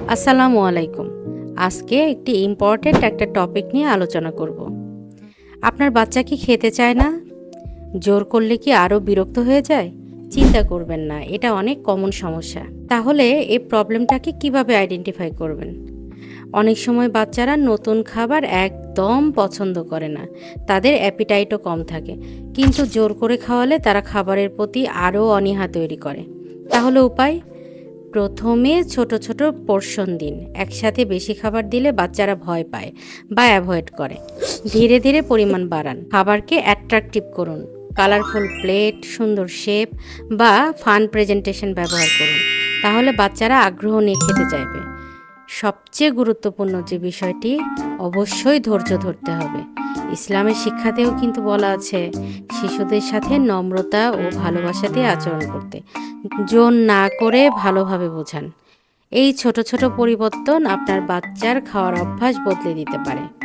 আসসালামু আলাইকুম। আজকে একটি ইম্পর্ট্যান্ট একটা টপিক নিয়ে আলোচনা করব। আপনার বাচ্চা কি খেতে চায় না? জোর করলে কি আরও বিরক্ত হয়ে যায়? চিন্তা করবেন না, এটা অনেক কমন সমস্যা। তাহলে এই প্রবলেমটাকে কিভাবে আইডেন্টিফাই করবেন? অনেক সময় বাচ্চারা নতুন খাবার একদম পছন্দ করে না, তাদের অ্যাপিটাইটও কম থাকে, কিন্তু জোর করে খাওয়ালে তারা খাবারের প্রতি আরও অনীহা তৈরি করে। তাহলে উপায়? প্রথমে ছোট ছোট পোর্শন দিন। একসাথে বেশি খাবার দিলে বাচ্চারা ভয় পায় বা অ্যাভয়েড করে। ধীরে ধীরে পরিমাণ বাড়ান। খাবারকে অ্যাট্রাকটিভ করুন। কালারফুল প্লেট, সুন্দর শেপ বা ফান প্রেজেন্টেশন ব্যবহার করুন। তাহলে বাচ্চারা আগ্রহ নিয়ে খেতে চাইবে। সবচেয়ে গুরুত্বপূর্ণ যে বিষয়টি, অবশ্যই ধৈর্য ধরতে হবে। ইসলামের শিক্ষাতেও কিন্তু বলা আছে শিশুদের সাথে নম্রতা ও ভালোবাসা দিয়ে আচরণ করতে। জোর না করে ভালোভাবে বোঝান। এই ছোট ছোট পরিবর্তন আপনার বাচ্চার খাওয়ার অভ্যাস বদলে দিতে পারে।